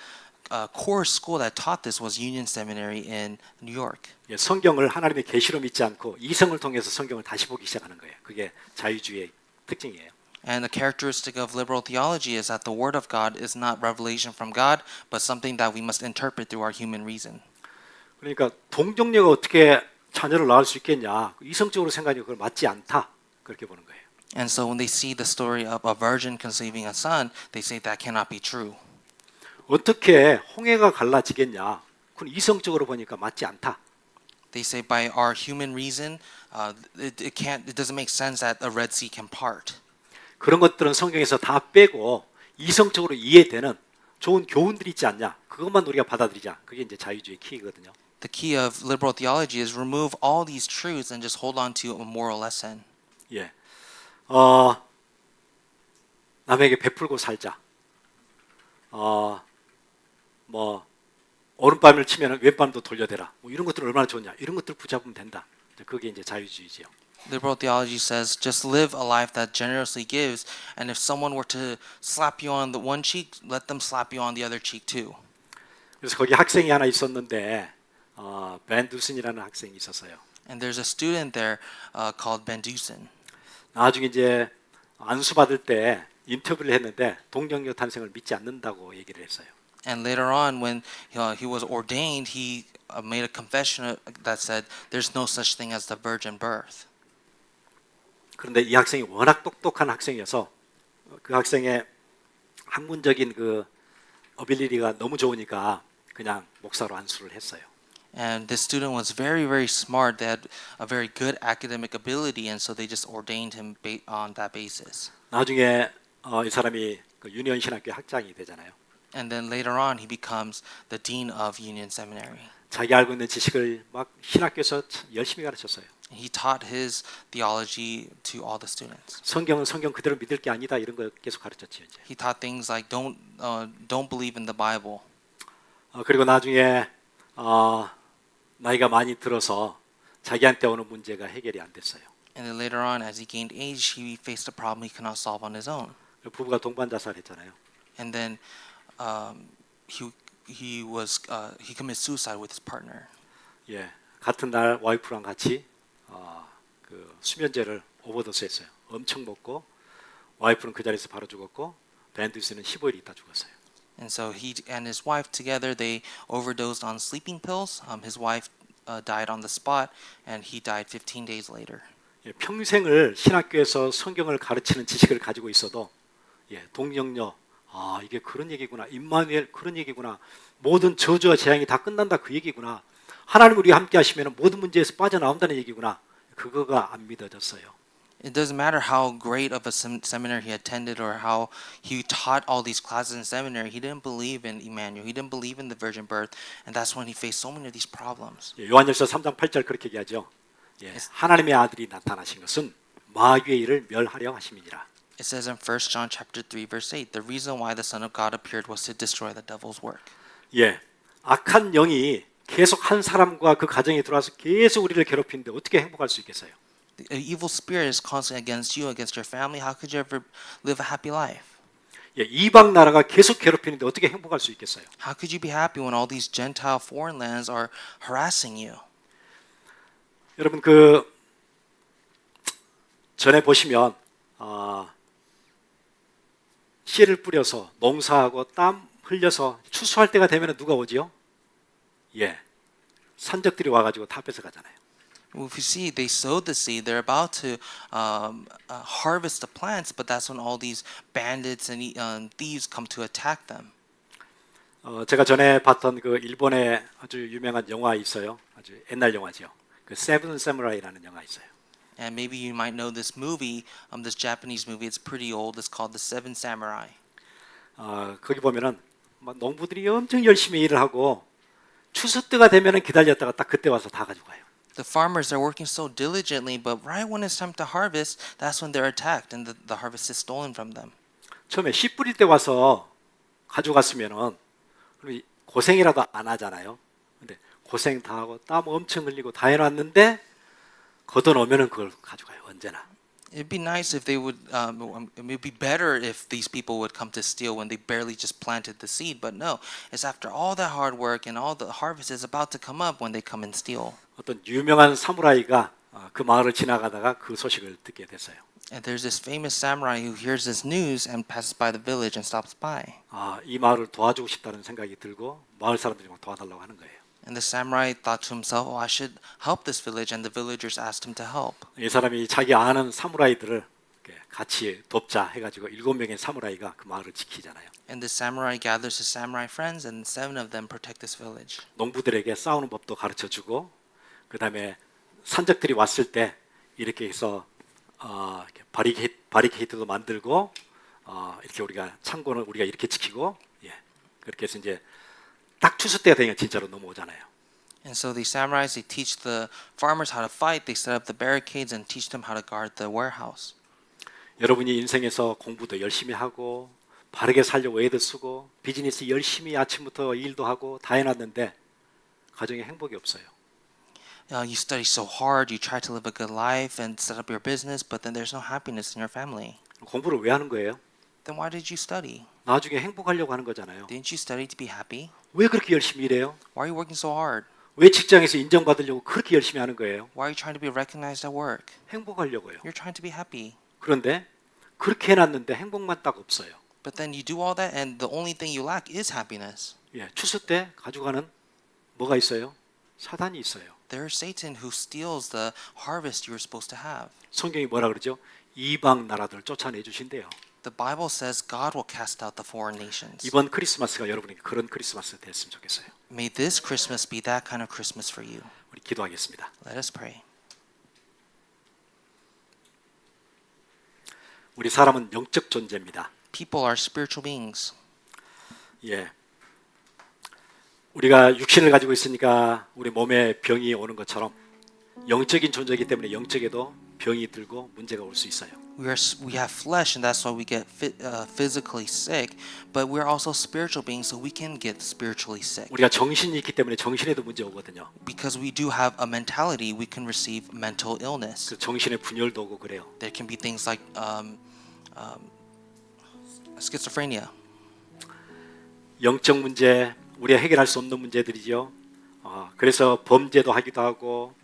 core school that taught this was Union Seminary in New York. 예, 성경을 하나님의 계시로 믿지 않고 이성을 통해서 성경을 다시 보기 시작하는 거예요. 그게 자유주의의 특징이에요. And the characteristic of liberal theology is that the Word of God is not revelation from God, but something that we must interpret through our human reason. 그러니까 동정녀가 어떻게 자녀를 낳을 수 있겠냐? 이성적으로 생각하니 그걸 맞지 않다. 그렇게 보는 거예요. And so when they see the story of a virgin conceiving a son, they say that cannot be true. 어떻게 홍해가 갈라지겠냐? 그건 이성적으로 보니까 맞지 않다. They say by our human reason, it doesn't make sense that the Red Sea can part. 그런 것들은 성경에서 다 빼고 이성적으로 이해되는 좋은 교훈들이 있지 않냐? 그것만 우리가 받아들이자. 그게 이제 자유주의 키거든요. The key of liberal theology is remove all these truths and just hold on to a moral lesson. 예, 남에게 베풀고 살자. 뭐 오른밤을 치면 왼밤도 돌려대라. 뭐 이런 것들 얼마나 좋냐? 이런 것들 붙잡으면 된다. 그게 이제 자유주의지요. Liberal theology says just live a life that generously gives, and if someone were to slap you on the one cheek, let them slap you on the other cheek too. 그래서 거기 학생이 하나 있었는데 벤두슨이라는 학생이 있었어요. And there's a student there called Ben Deussen. 나중에 이제 안수 받을 때 인터뷰를 했는데 동정녀 탄생을 믿지 않는다고 얘기를 했어요. And later on, when he was ordained, he made a confession that said there's no such thing as the virgin birth. 그런데 이 학생이 워낙 똑똑한 학생이어서 그 학생의 학문적인 그 어빌리티가 너무 좋으니까 그냥 목사로 안수를 했어요. And this student was very, very smart. They had a very good academic ability, and so they just ordained him on that basis. 나중에 이 사람이 그 유니언 신학교 학장이 되잖아요. And then later on, he becomes the dean of Union Seminary. 자기 알고 있는 지식을 막 신학교에서 열심히 가르쳤어요. He taught his theology to all the students. 성경은 성경 그대로 믿을 게 아니다 이런 거 계속 가르쳤죠 이제. He taught things like don't believe in the Bible. 그리고 나중에 나이가 많이 들어서 자기한테 오는 문제가 해결이 안 됐어요. And then later on, as he gained age, he faced a problem he could not solve on his own. 부부가 동반 자살했잖아요. And then he committed suicide with his partner. 예, 같은 날 와이프랑 같이 그 수면제를 오버도스했어요. 엄청 먹고 와이프는 그 자리에서 바로 죽었고 밴드스는 15일 있다 죽었어요. And so he and his wife together they overdosed on sleeping pills. His wife died on the spot, and he died 15 days later. 예, 평생을 신학교에서 성경을 가르치는 지식을 가지고 있어도 동정녀 이게 그런 얘기구나. 임마누엘 그런 얘기구나. 모든 저주와 재앙이 다 끝난다 그 얘기구나. 하나님 우리와 함께 하시면 모든 문제에서 빠져나온다는 얘기구나. 그거가 안 믿어졌어요. It doesn't matter how great of a seminar he attended or how he taught all these classes in seminary. He didn't believe in Emmanuel. He didn't believe in the virgin birth, and that's when he faced so many of these problems. 요한일서 3장 8절 그렇게 얘기하죠. 하나님의 아들이 나타나신 것은 마귀의 일을 멸하려 하심이니라. It says in 1 John chapter 3 verse 8, the reason why the Son of God appeared was to destroy the devil's work. 예, 악한 영이 계속 한 사람과 그 가정에 들어와서 계속 우리를 괴롭히는데 어떻게 행복할 수 있겠어요? The evil spirit is constantly against you, against your family. How could you ever live a happy life? 예, 이방 나라가 계속 괴롭히는데 어떻게 행복할 수 있겠어요? How could you be happy when all these Gentile foreign lands are harassing you? 여러분 그 전에 보시면 씨를 뿌려서 농사하고 땀 흘려서 추수할 때가 되면 누가 오지요? 예, 산적들이 와가지고 다 뺏어가잖아요. If you see, they sowed the seed. They're about to harvest the plants, but that's when all these bandits and thieves come to attack them. 제가 전에 봤던 그 일본의 아주 유명한 영화 있어요. 아주 옛날 영화죠. 그 세븐 사무라이라는 영화 있어요. And maybe you might know this movie, this Japanese movie. It's pretty old. It's called The Seven Samurai. 거기 보면은 막 농부들이 엄청 열심히 일을 하고 추수 때가 되면은 기다렸다가 딱 그때 와서 다 가지고 가요. The farmers are working so diligently, but right when it's time to harvest, that's when they're attacked and the harvest is stolen from them. 처음에 씨 뿌릴 때 와서 가져갔으면은 고생이라도 안 하잖아요. 근데 고생 다 하고 땀 엄청 흘리고 다 해놨는데 걷어놓으면은 그걸 가져가요 언제나. It'd be nice if they would. It'd be better if these people would come to steal when they barely just planted the seed. But no, it's after all that hard work and all the harvest is about to come up when they come and steal. 어떤 유명한 사무라이가 그 마을을 지나가다가 그 소식을 듣게 됐어요. And there's this famous samurai who hears this news and passes by the village and stops by. 이 마을을 도와주고 싶다는 생각이 들고 마을 사람들이 막 도와달라고 하는 거예요. And the samurai thought to himself, "Oh, I should help this village." And the villagers asked him to help. 이 사람이 자기 아는 사무라이들을 같이 돕자 해가지고 7명의 사무라이가 그 마을을 지키잖아요. And the samurai gathers his samurai friends, and 7 of them protect this village. 농부들에게 싸우는 법도 가르쳐주고, 그 다음에 산적들이 왔을 때 이렇게 해서 바리케이트도 만들고, 이렇게 우리가 창고는 우리가 이렇게 지키고, 그렇게 해서 이제 딱 추수 때가 되면 진짜로 넘어오잖아요. And so the samurais, they teach the farmers how to fight. They set up the barricades and teach them how to guard the warehouse. 여러분이 인생에서 공부도 열심히 하고 바르게 살려고 애도 쓰고 비즈니스 열심히 아침부터 일도 하고 다 해놨는데 가정에 행복이 없어요. You study so hard, you try to live a good life and set up your business, but then there's no happiness in your family. 공부를 왜 하는 거예요? Then why did you study? 나중에 행복하려고 하는 거잖아요. Didn't you study to be happy? 왜 그렇게 열심히 일해요? Why are you working so hard? 왜 직장에서 인정받으려고 그렇게 열심히 하는 거예요? Why are you trying to be recognized at work? 행복하려고요. You're trying to be happy. 그런데 그렇게 해놨는데 행복만 딱 없어요. But then you do all that and the only thing you lack is happiness. 추수 때 가져가는 뭐가 있어요? 사단이 있어요. There's Satan who steals the harvest you're supposed to have. 성경이 뭐라 그러죠? 이방 나라들 쫓아내 주신대요. The Bible says God will cast out the foreign nations. 이번 크리스마스가 여러분에게 그런 크리스마스 됐으면 좋겠어요. May this Christmas be that kind of Christmas for you. 우리 기도하겠습니다. Let us pray. 우리 사람은 영적 존재입니다. People are spiritual beings. 우리가 육신을 가지고 있으니까 우리 몸에 병이 오는 것처럼 영적인 존재이기 때문에 영적에도 병이 들고 문제가 올 수 있어요. We have flesh, and that's why we get physically sick. But we're also spiritual beings, so we can get spiritually sick. 우리가 정신이 있기 때문에 정신에도 문제 오거든요. Because we do have a mentality, we can receive mental illness. 그 정신에 분열도 오고 그래요. There can be things like schizophrenia. 영적 문제, 우리가 해결할 수 없는 문제들이죠. 그래서 범죄도 하기도 하고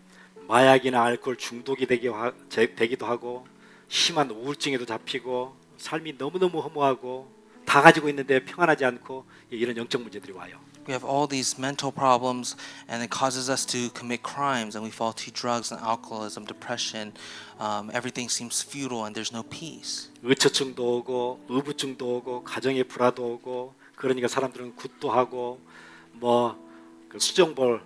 마약이나 알코올 중독이 되기도 하고 심한 우울증에도 잡히고 삶이 너무너무 허무하고 다 가지고 있는데 평안하지 않고 이런 영적 문제들이 와요. We have all these mental problems, and it causes us to commit crimes, and we fall to drugs and alcoholism, depression. Everything seems futile, and there's no peace. 의처증도 오고 의부증도 오고 가정의 불화도 오고 그러니까 사람들은 굿도 하고 그 수정볼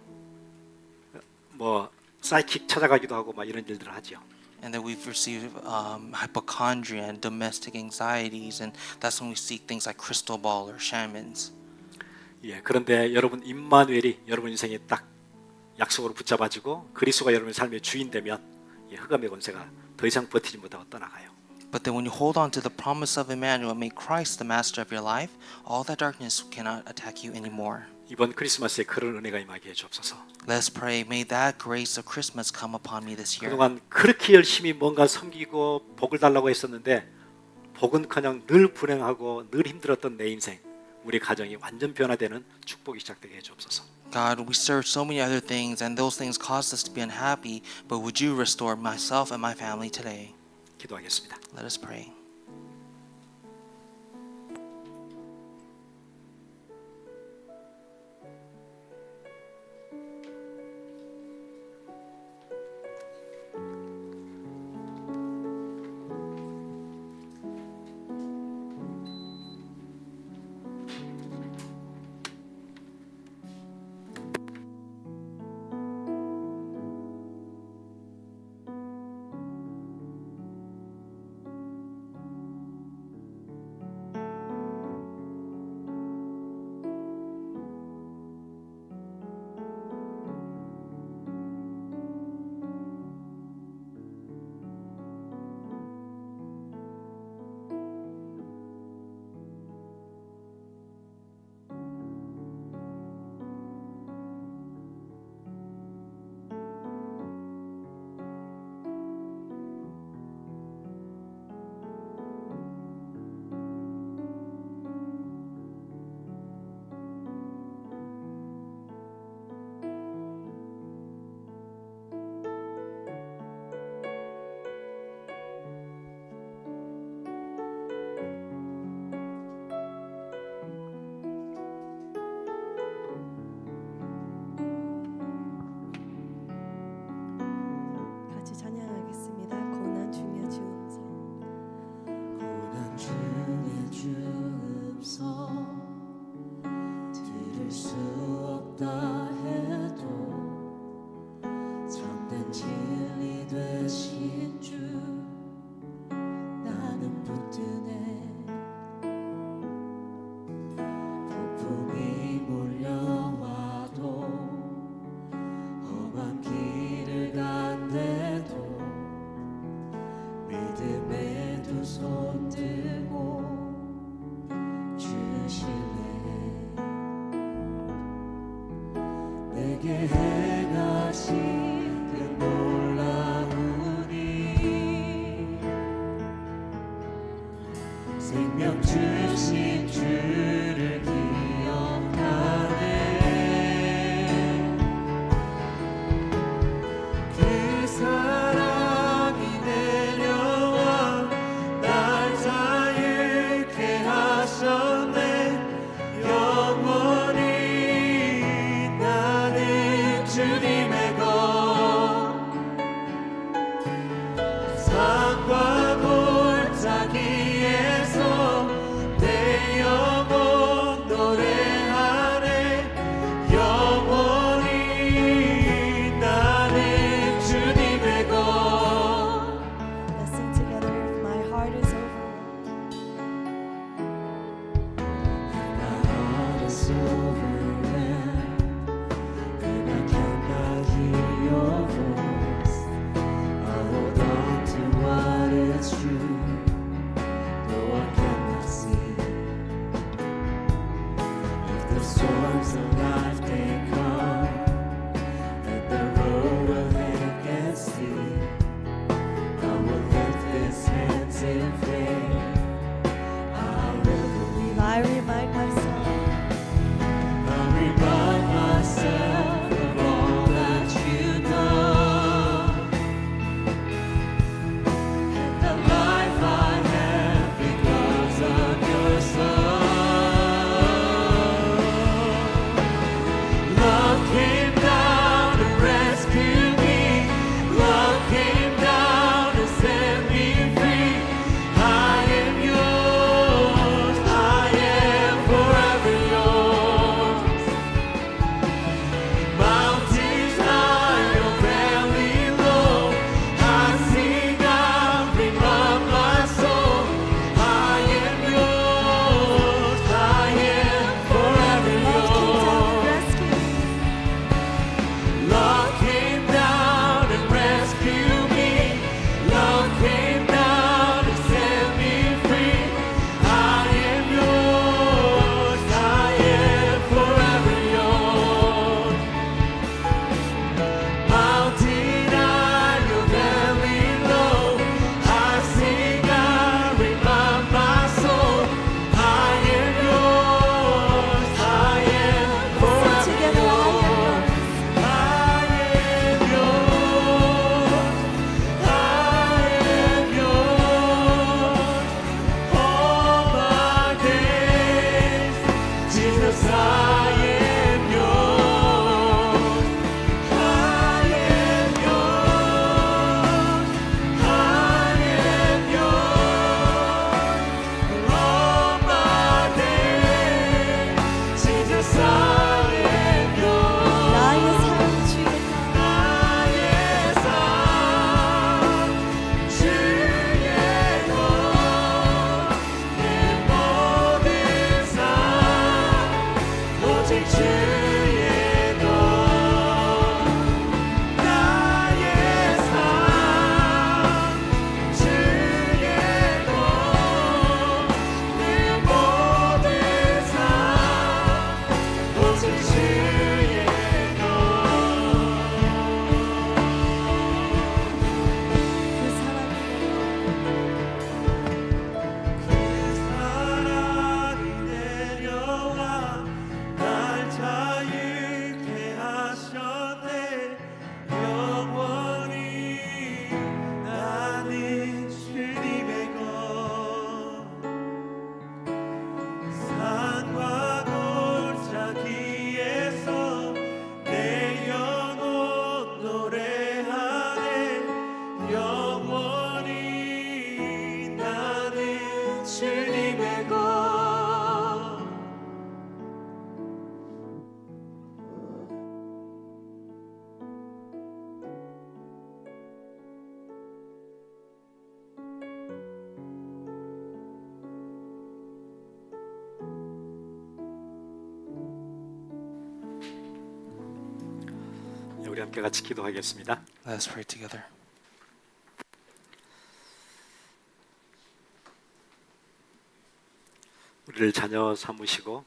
사이킥 찾아가기도 하고 이런 일들을 하죠. And then we've received hypochondria and domestic anxieties, and that's when we seek things like crystal ball or shamans. 예, 그런데 여러분 임마누엘이 여러분 인생에 딱 약속으로 붙잡아지고 그리스도가 여러분의 삶의 주인 되면 흑암의 권세가 더 이상 버티지 못하고 떠나가요. But then when you hold on to the promise of Emmanuel and make Christ the master of your life, all that darkness cannot attack you anymore. 이번 크리스마스에 그런 은혜가 임하게 해주옵소서. Let's pray. May that grace of Christmas come upon me this year. 그동안 그렇게 열심히 뭔가 섬기고 복을 달라고 했었는데 복은커녕 늘 불행하고 늘 힘들었던 내 인생, 우리 가정이 완전 변화되는 축복이 시작되게 해주옵소서. God, we served so many other things, and those things caused us to be unhappy. But would you restore myself and my family today? 기도하겠습니다. Let us pray. 내게 행하신 그 놀라운 일 생명 주신 주를 기억하네 그 사랑이 내려와 날 자유케 하셨네 영원히 나는 in faith. I remind myself. I remind myself of all that you've done, and the life I have because of your Son. Love came down to rescue me. Love came down to set me free. I am yours. I am forever yours. Mountains high or valley low, I sing out, remind my soul. I am yours. I am forever yours. Love came down and rescued me. Love came down and set me free. I am yours. I am forever yours. Mountain high or valley low, I sing out, remind my soul. I am yours. I am forever Together, yours. I am yours. I am yours. All my days, Jesus, I am yours. I am yours. I am yours. All my days, Jesus, I am yours. 나의 삶 주의 것. 나의 삶 주의 것, 내 모든 삶 오직 주의 것. 나의 삶 주의 것, 내 모든 삶 오직 주의 것. 그 사랑이 사랑이 내려와 날 자유케 하셨네. 영원히 나는 주님의 것. 산과 골짜기에서 내 영혼 노래하네. 영원히 나는 주님의 것. 네, 우리 함께 같이 기도하겠습니다. Let us pray together. 우리를 자녀 삼으시고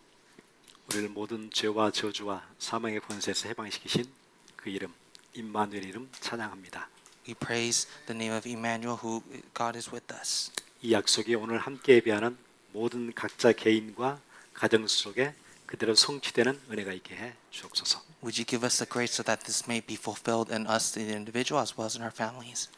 우리를 모든 죄와 저주와 사망의 권세에서 해방시키신 그 이름 임마누엘 이름 찬양합니다. We praise the name of Emmanuel, who God is with us. 이 약속이 오늘 함께 예배하는 모든 각자 개인과 가정 속에 그대로 성취되는 은혜가 있게 해 주옵소서. Would you give us the grace so that this may be fulfilled in us, the individual, as well as in our families?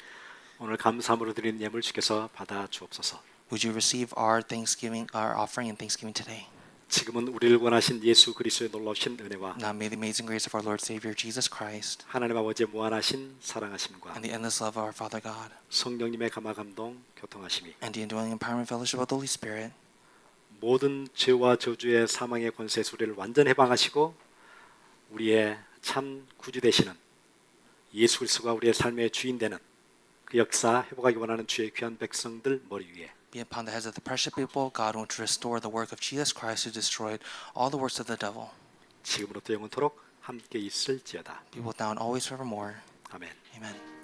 오늘 감사함으로 드리는 예물 주께서 받아 주옵소서. Would you receive our Thanksgiving, our offering and Thanksgiving today? 지금은 우리를 원하신 예수 그리스도의 놀라우신 은혜와 Now may the amazing grace of our Lord Savior Jesus Christ 하나님 아버지의 무한하신 사랑하심과 and the endless love of our Father God 성령님의 감화 감동 교통하심이 and the indwelling empowerment fellowship of the Holy Spirit 모든 죄와 저주의 사망의 권세에서 우리를 완전 해방하시고 우리의 참 구주 되시는 예수 그리스도가 우리의 삶의 주인 되는 그 역사 회복하기 원하는 주의 귀한 백성들 머리 위에 be upon the heads of the precious people of God, who want to restore the work of Jesus Christ, who destroyed all the works of the devil. 지금으로부터 영원토록 함께 있을지어다. Be both now and always forevermore. 아멘. Amen.